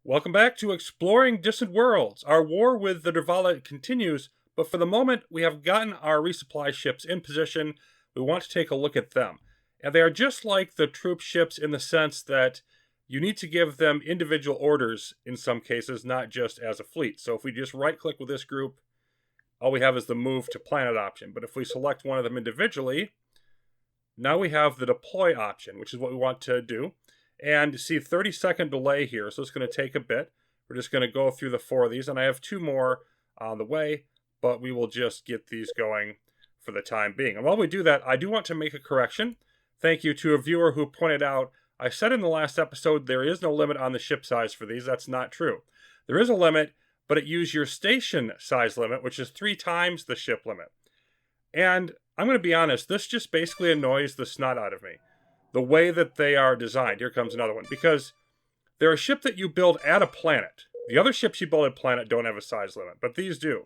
Welcome back to Exploring Distant Worlds. Our war with the Dervala continues, but for the moment, we have gotten our resupply ships in position. We want to take a look at them. And they are just like the troop ships in the sense that you need to give them individual orders in some cases, not just as a fleet. So if we just right-click with this group, all we have is the move to planet option. But if we select one of them individually, now we have the deploy option, which is what we want to do. And see 30-second delay here, so it's going to take a bit. We're just going to go through the 4 of these, and I have 2 more on the way, but we will just get these going for the time being. And while we do that, I do want to make a correction. Thank you to a viewer who pointed out, I said in the last episode there is no limit on the ship size for these. That's not true. There is a limit, but it used your station size limit, which is 3 times the ship limit. And I'm going to be honest, this just basically annoys the snot out of me. The way that they are designed. Here comes another one. Because they're a ship that you build at a planet. The other ships you build at a planet don't have a size limit, but these do.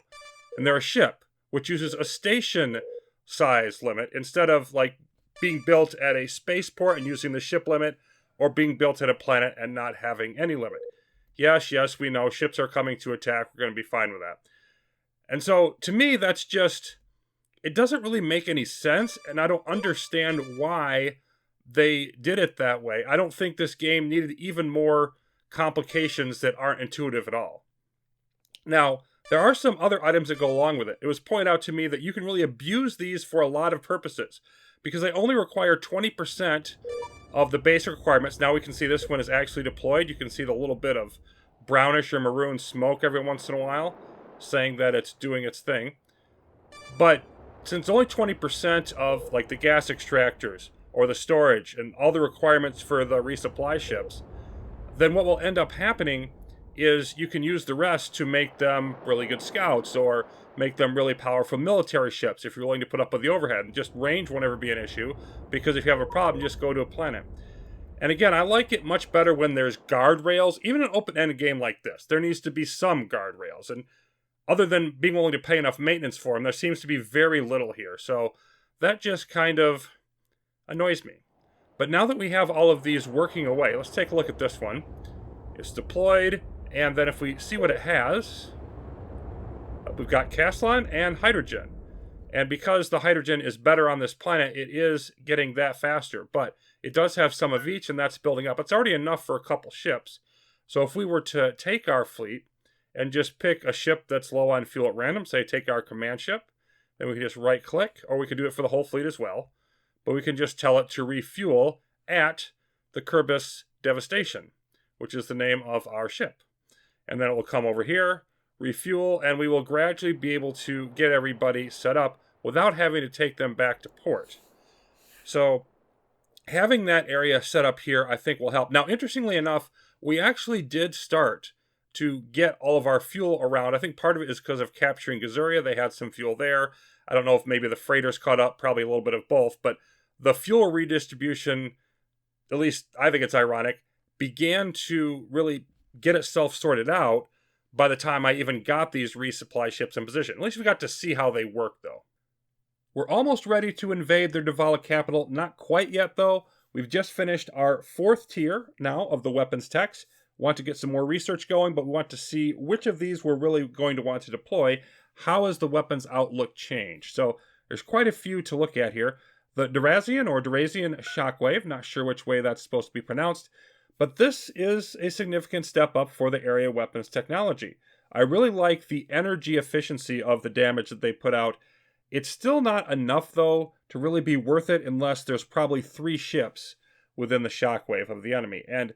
And they're a ship which uses a station size limit instead of like being built at a spaceport and using the ship limit, or being built at a planet and not having any limit. Yes, we know ships are coming to attack. We're going to be fine with that. And so to me, that's just, it doesn't really make any sense, and I don't understand why they did it that way. I don't think this game needed even more complications that aren't intuitive at all. Now, there are some other items that go along with it. It was pointed out to me that you can really abuse these for a lot of purposes, because they only require 20% of the basic requirements. Now we can see this one is actually deployed. You can see the little bit of brownish or maroon smoke every once in a while, saying that it's doing its thing. But since only 20% of like the gas extractors or the storage and all the requirements for the resupply ships, then what will end up happening is you can use the rest to make them really good scouts or make them really powerful military ships if you're willing to put up with the overhead. And just range won't ever be an issue, because if you have a problem, just go to a planet. And again, I like it much better when there's guardrails. Even in an open-ended game like this, there needs to be some guardrails. And other than being willing to pay enough maintenance for them, there seems to be very little here. So that just kind of annoys me. But now that we have all of these working away, let's take a look at this one. It's deployed, and then if we see what it has, we've got Castellan and hydrogen. And because the hydrogen is better on this planet, it is getting that faster. But it does have some of each, and that's building up. It's already enough for a couple ships. So if we were to take our fleet and just pick a ship that's low on fuel at random, say take our command ship, then we can just right-click, or we can do it for the whole fleet as well. But we can just tell it to refuel at the Kerbis Devastation, which is the name of our ship. And then it will come over here, refuel, and we will gradually be able to get everybody set up without having to take them back to port. So having that area set up here, I think, will help. Now, interestingly enough, we actually did start to get all of our fuel around. I think part of it is because of capturing Gazuria. They had some fuel there. I don't know if maybe the freighters caught up, probably a little bit of both, but the fuel redistribution, at least I think it's ironic, began to really get itself sorted out by the time I even got these resupply ships in position. At least we got to see how they work, though. We're almost ready to invade their Dervala capital. Not quite yet, though. We've just finished our 4th tier now of the weapons techs. Want to get some more research going, but we want to see which of these we're really going to want to deploy. How has the weapons outlook changed? So there's quite a few to look at here. The Durazian or Durazian Shockwave, not sure which way that's supposed to be pronounced, but this is a significant step up for the area weapons technology. I really like the energy efficiency of the damage that they put out. It's still not enough, though, to really be worth it unless there's probably 3 ships within the Shockwave of the enemy. And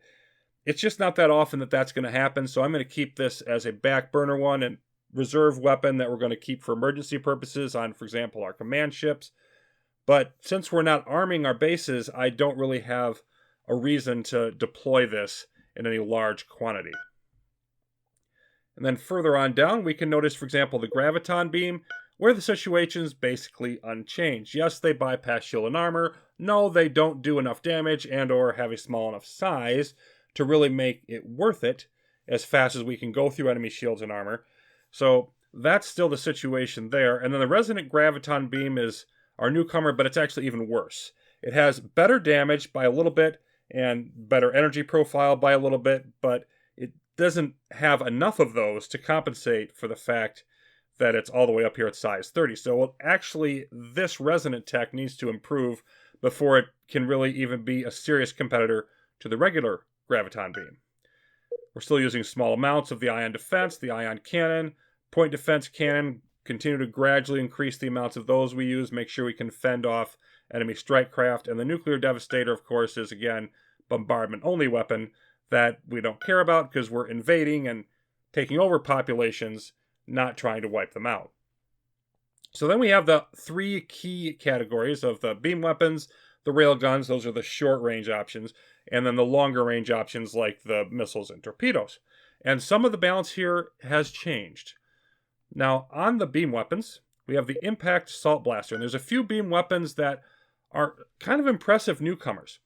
it's just not that often that that's going to happen, so I'm going to keep this as a back burner one and reserve weapon that we're going to keep for emergency purposes on, for example, our command ships. But since we're not arming our bases, I don't really have a reason to deploy this in any large quantity. And then further on down, we can notice, for example, the Graviton Beam, where the situation is basically unchanged. Yes, they bypass shield and armor. No, they don't do enough damage and or have a small enough size to really make it worth it as fast as we can go through enemy shields and armor. So that's still the situation there. And then the Resonant Graviton Beam is our newcomer, but it's actually even worse. It has better damage by a little bit and better energy profile by a little bit, but it doesn't have enough of those to compensate for the fact that it's all the way up here at size 30. So actually, this resonant tech needs to improve before it can really even be a serious competitor to the regular graviton beam. We're still using small amounts of the ion defense, the ion cannon, point defense cannon, continue to gradually increase the amounts of those we use, make sure we can fend off enemy strike craft, and the nuclear devastator, of course, is again bombardment only weapon that we don't care about because we're invading and taking over populations, not trying to wipe them out. So then we have the three key categories of the beam weapons, the railguns, those are the short range options, and then the longer range options like the missiles and torpedoes. And some of the balance here has changed. Now, on the beam weapons, we have the Impact Assault Blaster, and there's a few beam weapons that are kind of impressive newcomers.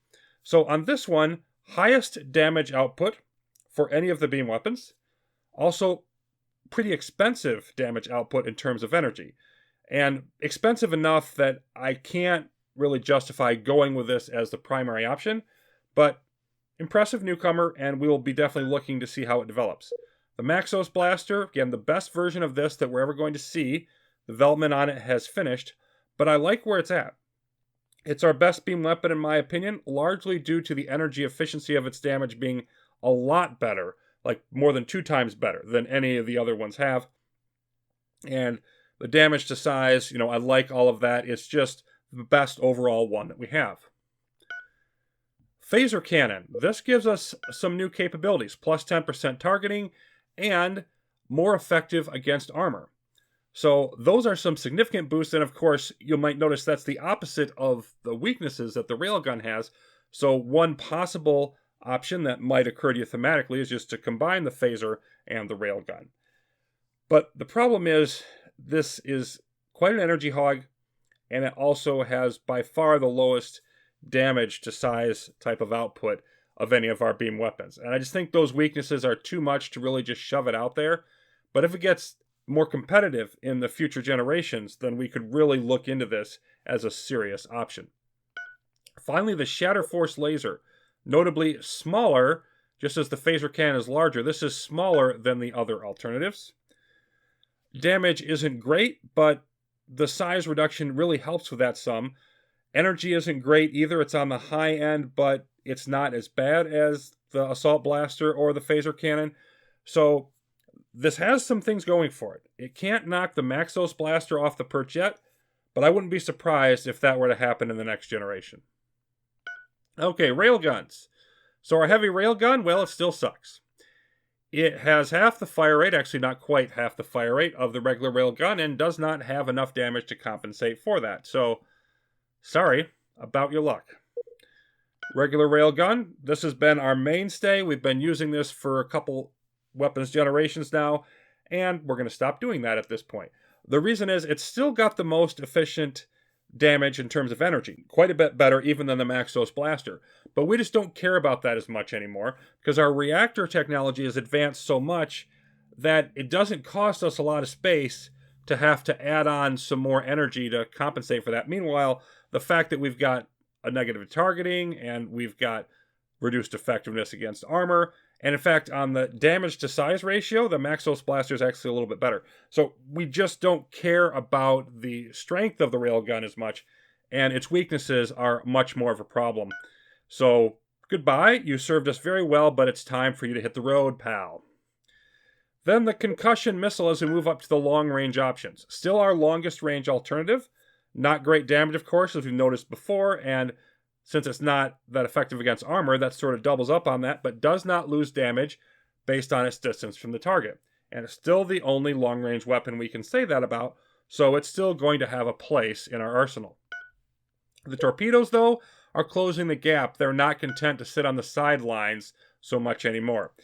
So on this one, highest damage output for any of the beam weapons, also pretty expensive damage output in terms of energy, and expensive enough that I can't really justify going with this as the primary option, but impressive newcomer, and we will be definitely looking to see how it develops. The Maxos Blaster, again, the best version of this that we're ever going to see. Development on it has finished, but I like where it's at. It's our best beam weapon in my opinion, largely due to the energy efficiency of its damage being a lot better, like more than 2 times better than any of the other ones have. And the damage to size, I like all of that. It's just the best overall one that we have. Phaser Cannon. This gives us some new capabilities, plus 10% targeting, and more effective against armor. So those are some significant boosts, and of course, you might notice that's the opposite of the weaknesses that the railgun has. So one possible option that might occur to you thematically is just to combine the phaser and the railgun. But the problem is, this is quite an energy hog, and it also has by far the lowest damage to size type of output of any of our beam weapons. And I just think those weaknesses are too much to really just shove it out there. But if it gets more competitive in the future generations, then we could really look into this as a serious option. Finally, the Shatter Force Laser. Notably smaller, just as the phaser cannon is larger, this is smaller than the other alternatives. Damage isn't great, but the size reduction really helps with that some. Energy isn't great either. It's on the high end, but it's not as bad as the Assault Blaster or the Phaser Cannon. So this has some things going for it. It can't knock the Maxos Blaster off the perch yet, but I wouldn't be surprised if that were to happen in the next generation. Okay, railguns. So our heavy railgun, well, it still sucks. It has half the fire rate, actually not quite half the fire rate of the regular railgun, and does not have enough damage to compensate for that. So, sorry about your luck. Regular railgun, this has been our mainstay. We've been using this for a couple weapons generations now, and we're going to stop doing that at this point. The reason is it's still got the most efficient damage in terms of energy, quite a bit better even than the Maxos Blaster. But we just don't care about that as much anymore because our reactor technology has advanced so much that it doesn't cost us a lot of space to have to add on some more energy to compensate for that. Meanwhile, the fact that we've got a negative targeting and we've got reduced effectiveness against armor, and in fact, on the damage to size ratio, the Maxos Blaster is actually a little bit better. So we just don't care about the strength of the railgun as much, and its weaknesses are much more of a problem. So goodbye, you served us very well, but it's time for you to hit the road, pal. Then the concussion missile as we move up to the long range options. Still our longest range alternative. Not great damage, of course, as we've noticed before, and since it's not that effective against armor, that sort of doubles up on that, but does not lose damage based on its distance from the target. And it's still the only long-range weapon we can say that about, so it's still going to have a place in our arsenal. The torpedoes, though, are closing the gap. They're not content to sit on the sidelines so much anymore.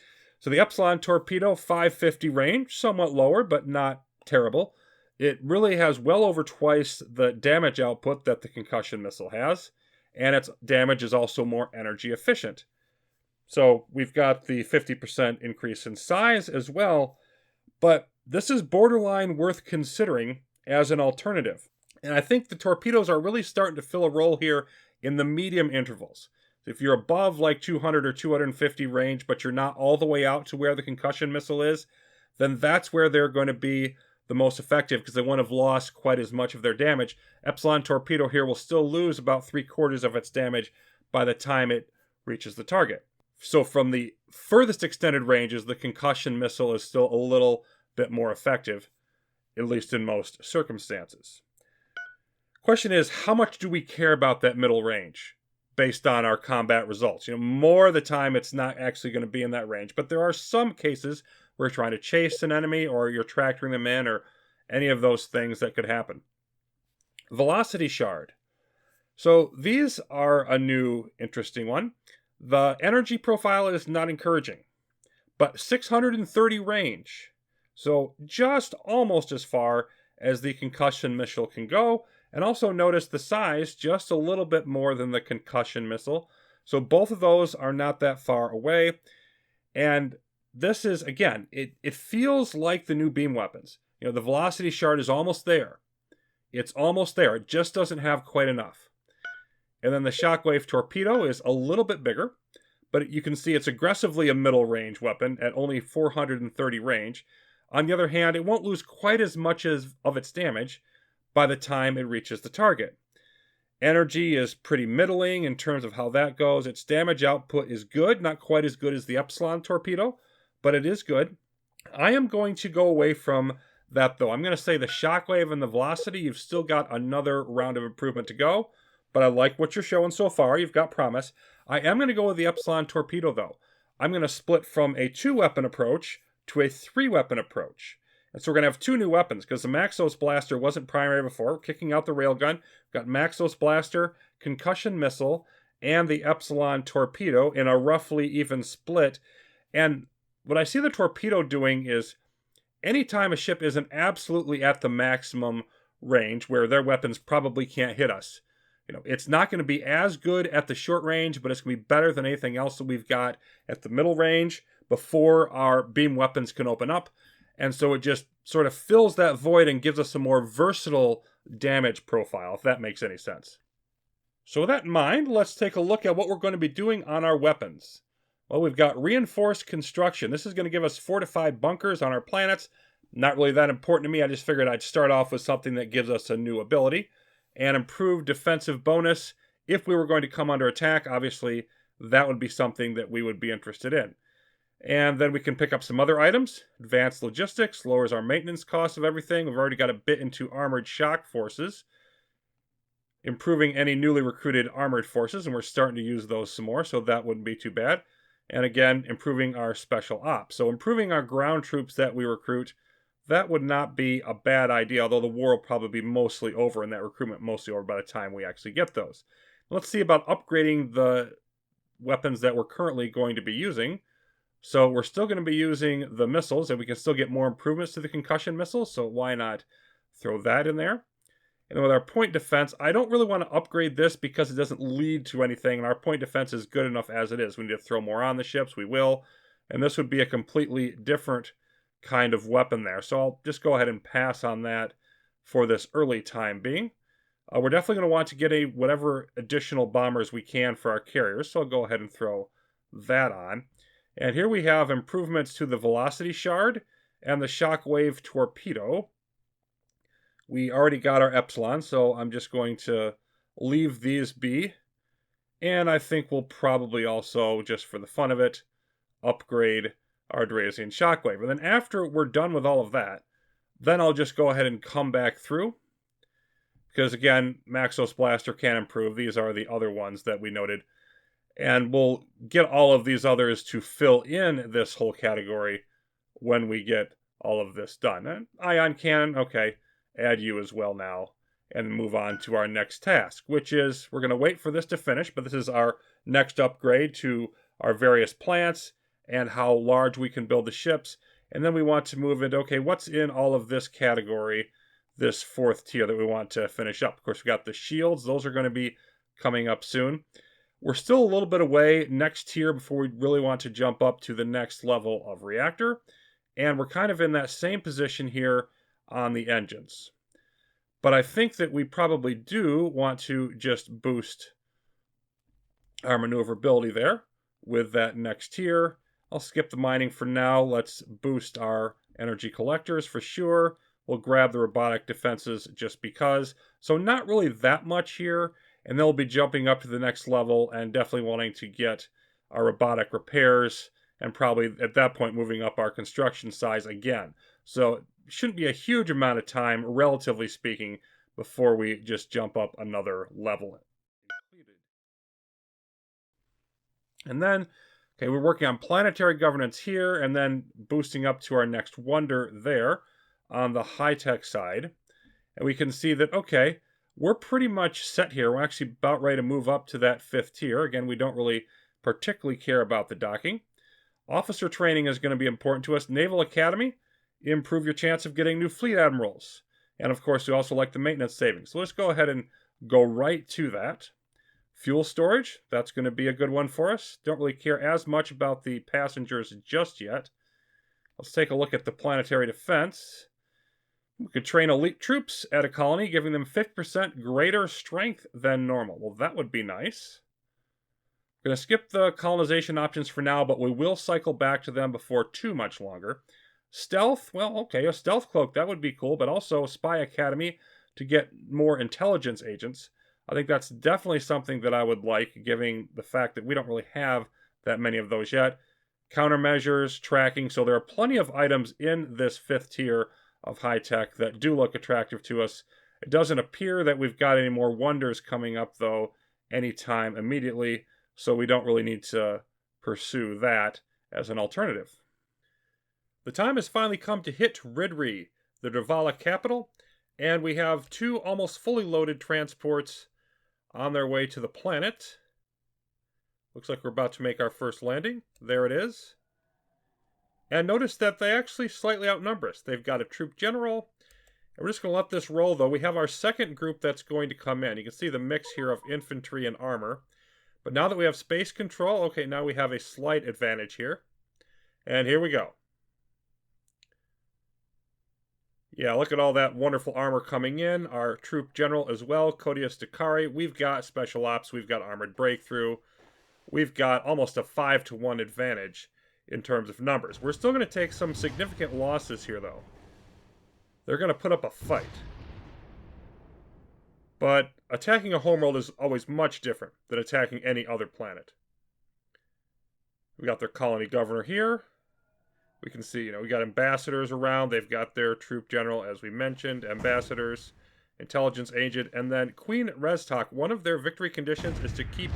So the Epsilon torpedo, 550 range, somewhat lower, but not terrible. It really has well over twice the damage output that the concussion missile has, and its damage is also more energy efficient. So we've got the 50% increase in size as well, but this is borderline worth considering as an alternative. And I think the torpedoes are really starting to fill a role here in the medium intervals. If you're above like 200 or 250 range, but you're not all the way out to where the concussion missile is, then that's where they're going to be the most effective because they won't have lost quite as much of their damage. Epsilon torpedo here will still lose about 3/4 of its damage by the time it reaches the target. So from the furthest extended ranges, the concussion missile is still a little bit more effective, at least in most circumstances. Question is, how much do we care about that middle range based on our combat results? More of the time it's not actually going to be in that range, but there are some cases where you're trying to chase an enemy or you're tractoring them in or any of those things that could happen. Velocity shard. So these are a new interesting one. The energy profile is not encouraging, but 630 range. So just almost as far as the concussion missile can go. And also notice the size just a little bit more than the concussion missile. So both of those are not that far away. And this is, again, it feels like the new beam weapons. The velocity shard is almost there. It's almost there. It just doesn't have quite enough. And then the shockwave torpedo is a little bit bigger, but you can see it's aggressively a middle range weapon at only 430 range. On the other hand, it won't lose quite as much of its damage by the time it reaches the target. Energy is pretty middling in terms of how that goes. Its damage output is good, not quite as good as the Epsilon torpedo, but it is good. I am going to go away from that though. I'm going to say the shockwave and the velocity, you've still got another round of improvement to go, but I like what you're showing so far. You've got promise. I am going to go with the Epsilon torpedo though. I'm going to split from a 2-weapon approach to a 3-weapon approach. And so we're going to have 2 new weapons because the Maxos Blaster wasn't primary before. We're kicking out the railgun. We've got Maxos Blaster, concussion missile, and the Epsilon torpedo in a roughly even split. And what I see the torpedo doing is anytime a ship isn't absolutely at the maximum range where their weapons probably can't hit us, it's not going to be as good at the short range, but it's going to be better than anything else that we've got at the middle range before our beam weapons can open up. And so it just sort of fills that void and gives us a more versatile damage profile, if that makes any sense. So with that in mind, let's take a look at what we're going to be doing on our weapons. Well, we've got reinforced construction. This is going to give us fortified bunkers on our planets. Not really that important to me. I just figured I'd start off with something that gives us a new ability. And improved defensive bonus. If we were going to come under attack, obviously, that would be something that we would be interested in. And then we can pick up some other items. Advanced logistics lowers our maintenance cost of everything. We've already got a bit into armored shock forces, improving any newly recruited armored forces, and we're starting to use those some more, so that wouldn't be too bad. And again, improving our special ops. So improving our ground troops that we recruit, that would not be a bad idea, although the war will probably be mostly over and that recruitment mostly over by the time we actually get those. Let's see about upgrading the weapons that we're currently going to be using. So we're still going to be using the missiles, and we can still get more improvements to the concussion missiles, so why not throw that in there? And with our point defense, I don't really want to upgrade this because it doesn't lead to anything, and our point defense is good enough as it is. We need to throw more on the ships, we will, and this would be a completely different kind of weapon there. So I'll just go ahead and pass on that for this early time being. We're definitely going to want to get whatever additional bombers we can for our carriers, so I'll go ahead and throw that on. And here we have improvements to the velocity shard and the shockwave torpedo. We already got our Epsilon, so I'm just going to leave these be. And I think we'll probably also, just for the fun of it, upgrade our Drazian shockwave. And then after we're done with all of that, then I'll just go ahead and come back through. Because again, Maxos Blaster can improve. These are the other ones that we noted. And we'll get all of these others to fill in this whole category when we get all of this done. And ion cannon, okay, add you as well now. And move on to our next task, which is, we're going to wait for this to finish, but this is our next upgrade to our various plants and how large we can build the ships. And then we want to move into, okay, what's in all of this category, this 4th tier that we want to finish up. Of course, we got the shields. Those are going to be coming up soon. We're still a little bit away next tier before we really want to jump up to the next level of reactor. And we're kind of in that same position here on the engines. But I think that we probably do want to just boost our maneuverability there with that next tier. I'll skip the mining for now. Let's boost our energy collectors for sure. We'll grab the robotic defenses just because. So not really that much here, and they'll be jumping up to the next level and definitely wanting to get our robotic repairs, and probably at that point moving up our construction size again. So it shouldn't be a huge amount of time, relatively speaking, before we just jump up another level. And then, okay, we're working on planetary governance here, and then boosting up to our next wonder there on the high-tech side. And we can see that, okay, we're pretty much set here. We're actually about ready to move up to that 5th tier. Again, we don't really particularly care about the docking. Officer training is going to be important to us. Naval Academy, improve your chance of getting new fleet admirals. And of course, we also like the maintenance savings. So let's go ahead and go right to that. Fuel storage, that's going to be a good one for us. Don't really care as much about the passengers just yet. Let's take a look at the planetary defense. We could train elite troops at a colony, giving them 50% greater strength than normal. Well, that would be nice. I'm going to skip the colonization options for now, but we will cycle back to them before too much longer. Stealth, well, okay, a stealth cloak, that would be cool, but also a spy academy to get more intelligence agents. I think that's definitely something that I would like, given the fact that we don't really have that many of those yet. Countermeasures, tracking, so there are plenty of items in this 5th tier of high-tech that do look attractive to us. It doesn't appear that we've got any more wonders coming up, though, anytime immediately, so we don't really need to pursue that as an alternative. The time has finally come to hit Ridri, the Dervala capital, and we have 2 almost fully loaded transports on their way to the planet. Looks like we're about to make our first landing. There it is. And notice that they actually slightly outnumber us. They've got a troop general. And we're just going to let this roll, though. We have our second group that's going to come in. You can see the mix here of infantry and armor. But now that we have space control, okay, now we have a slight advantage here. And here we go. Yeah, look at all that wonderful armor coming in. Our troop general as well, Codius Dakari. We've got special ops. We've got armored breakthrough. We've got almost a 5-to-1 advantage in terms of numbers. We're still going to take some significant losses here, though. They're going to put up a fight. But attacking a homeworld is always much different than attacking any other planet. We got their colony governor here. We can see, we got ambassadors around. They've got their troop general, as we mentioned, ambassadors, intelligence agent, and then Queen Restok. One of their victory conditions is to keep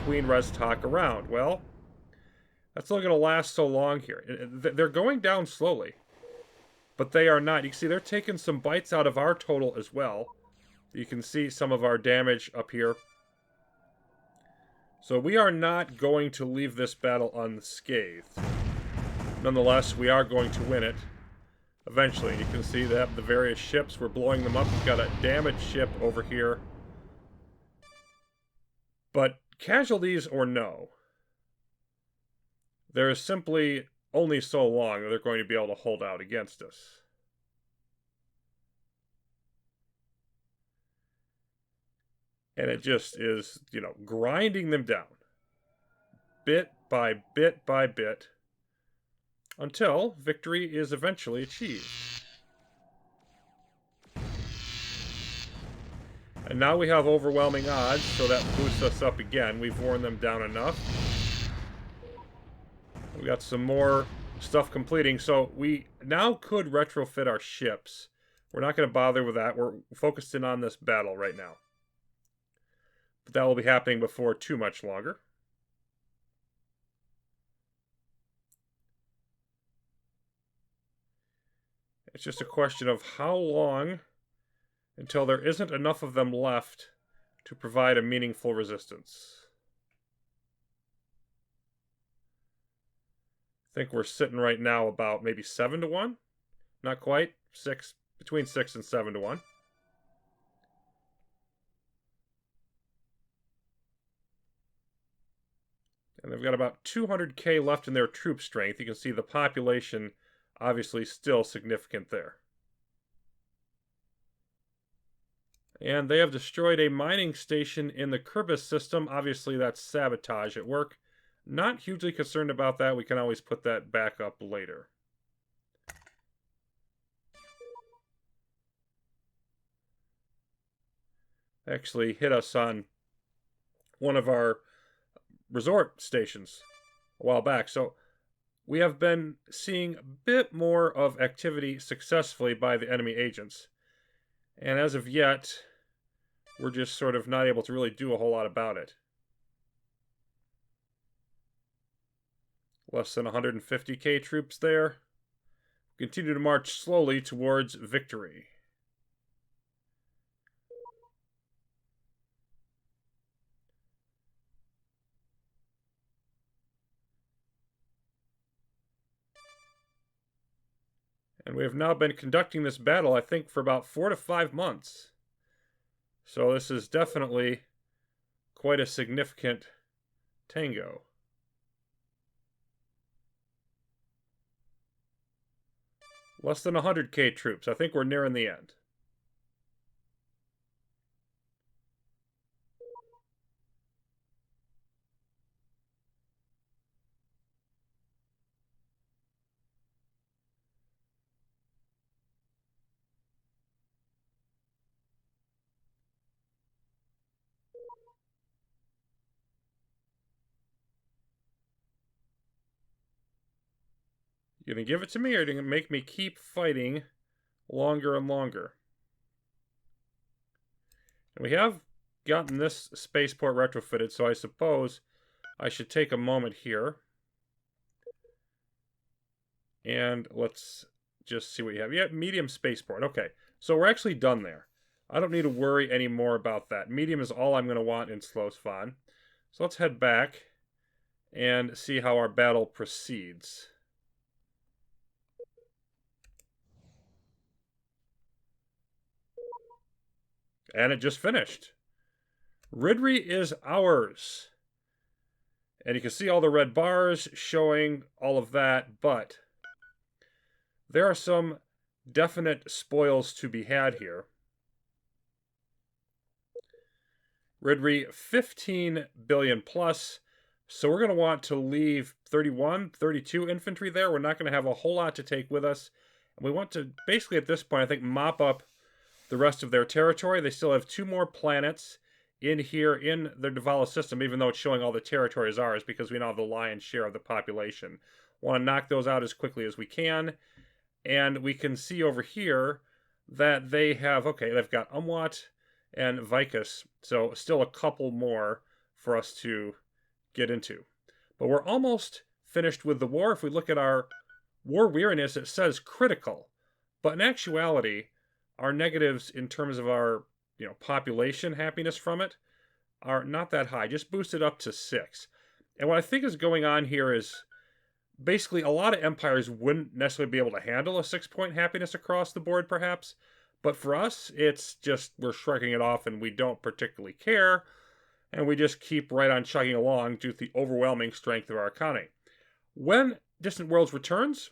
Queen Restok around. Well, that's not going to last so long here. They're going down slowly, but they are not. You can see they're taking some bites out of our total as well. You can see some of our damage up here. So we are not going to leave this battle unscathed. Nonetheless, we are going to win it eventually. You can see that the various ships, we're blowing them up. We've got a damaged ship over here. But casualties or no, there is simply only so long that they're going to be able to hold out against us. And it just is, grinding them down. Bit by bit by bit. Until victory is eventually achieved. And now we have overwhelming odds, so that boosts us up again. We've worn them down enough. We got some more stuff completing, so we now could retrofit our ships. We're not going to bother with that. We're focusing on this battle right now. But that will be happening before too much longer. It's just a question of how long until there isn't enough of them left to provide a meaningful resistance. I think we're sitting right now about maybe 7-to-1. Not quite. Between 6 and 7-to-1. And they've got about 200k left in their troop strength. You can see the population obviously still significant there. And they have destroyed a mining station in the Kerbis system. Obviously, that's sabotage at work. Not hugely concerned about that. We can always put that back up later. Actually hit us on one of our resort stations a while back. So we have been seeing a bit more of activity successfully by the enemy agents. And as of yet, we're just sort of not able to really do a whole lot about it. Less than 150k troops there. Continue to march slowly towards victory. And we have now been conducting this battle, I think, for about 4 to 5 months. So this is definitely quite a significant tango. Less than 100k troops. I think we're nearing the end. You gonna give it to me, or are you gonna make me keep fighting longer and longer? And we have gotten this spaceport retrofitted, so I suppose I should take a moment here. And let's just see what you have. Yeah, medium spaceport. Okay, so we're actually done there. I don't need to worry anymore about that. Medium is all I'm going to want in Slow-Svan. So let's head back and see how our battle proceeds. And it just finished. Ridri is ours. And you can see all the red bars showing all of that, but there are some definite spoils to be had here. Ridri, 15 billion plus. So we're going to want to leave 31, 32 infantry there. We're not going to have a whole lot to take with us. And we want to, basically at this point, I think, mop up the rest of their territory. They still have 2 more planets in here in the Devala system, even though it's showing all the territory as ours, because we now have the lion's share of the population. Want to knock those out as quickly as we can. And we can see over here that they have, okay, they've got Umwat and Vicus, so still a couple more for us to get into. But we're almost finished with the war. If we look at our war weariness, it says critical. But in actuality, our negatives in terms of our population happiness from it are not that high. Just boosted up to 6. And what I think is going on here is basically a lot of empires wouldn't necessarily be able to handle a 6-point happiness across the board, perhaps. But for us, it's just we're shrugging it off and we don't particularly care. And we just keep right on chugging along due to the overwhelming strength of our economy. When Distant Worlds returns,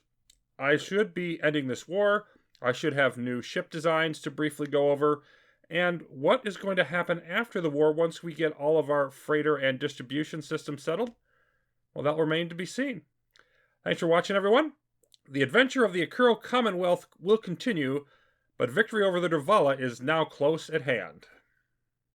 I should be ending this war. I should have new ship designs to briefly go over. And what is going to happen after the war once we get all of our freighter and distribution systems settled? Well, that'll remain to be seen. Thanks for watching, everyone. The adventure of the Akuro Commonwealth will continue, but victory over the Dervala is now close at hand.